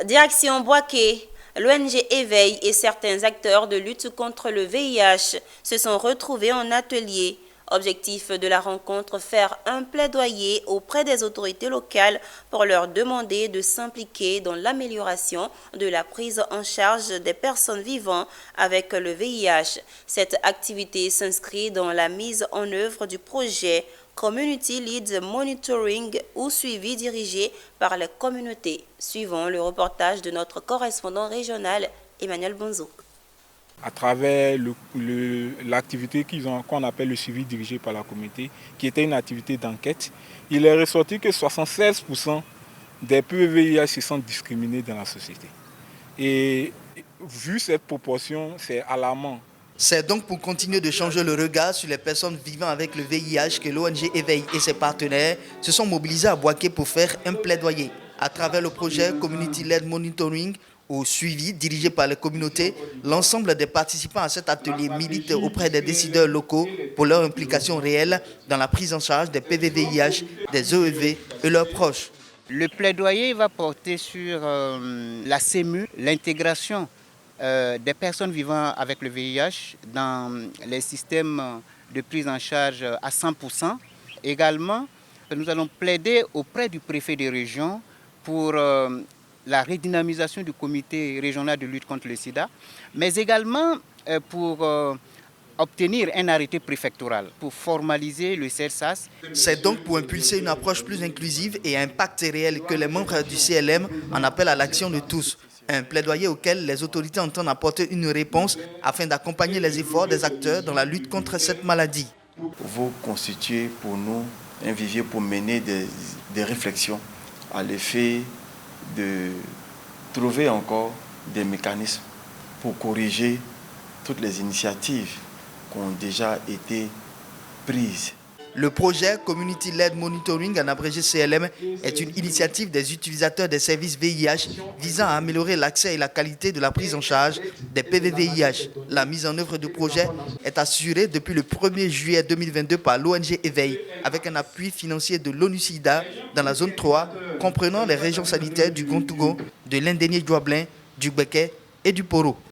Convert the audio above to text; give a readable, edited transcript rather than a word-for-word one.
Direction Boaké, l'ONG Éveil et certains acteurs de lutte contre le VIH se sont retrouvés en atelier. Objectif de la rencontre, faire un plaidoyer auprès des autorités locales pour leur demander de s'impliquer dans l'amélioration de la prise en charge des personnes vivant avec le VIH. Cette activité s'inscrit dans la mise en œuvre du projet Community Lead Monitoring ou suivi dirigé par les communautés, suivant le reportage de notre correspondant régional Emmanuel Bonzo. À travers l'activité qu'on appelle le suivi dirigé par la communauté, qui était une activité d'enquête, il est ressorti que 76% des PVVIH se sentent discriminés dans la société. Et vu cette proportion, c'est alarmant. C'est donc pour continuer de changer le regard sur les personnes vivant avec le VIH que l'ONG Éveil et ses partenaires se sont mobilisés à Boaké pour faire un plaidoyer. À travers le projet Community Led Monitoring, au suivi dirigé par les communautés, l'ensemble des participants à cet atelier militent auprès des décideurs locaux pour leur implication réelle dans la prise en charge des PVVIH, des EEV et leurs proches. Le plaidoyer va porter sur la CEMU, l'intégration des personnes vivant avec le VIH dans les systèmes de prise en charge à 100%. Également, nous allons plaider auprès du préfet des régions pour la redynamisation du comité régional de lutte contre le sida, mais également pour obtenir un arrêté préfectoral pour formaliser le CERSAS. C'est donc pour impulser une approche plus inclusive et à impact réel que les membres du CLM en appellent à l'action de tous. Un plaidoyer auquel les autorités entendent apporter une réponse afin d'accompagner les efforts des acteurs dans la lutte contre cette maladie. Vous constituez pour nous un vivier pour mener des réflexions à l'effet de trouver encore des mécanismes pour corriger toutes les initiatives qui ont déjà été prises. Le projet Community Led Monitoring, en abrégé CLM, est une initiative des utilisateurs des services VIH visant à améliorer l'accès et la qualité de la prise en charge des PVVIH. La mise en œuvre du projet est assurée depuis le 1er juillet 2022 par l'ONG Éveil, avec un appui financier de l'ONU-SIDA dans la zone 3, comprenant les régions sanitaires du Gontougo, de l'Indénié-Douablin, du Béquet et du Poro.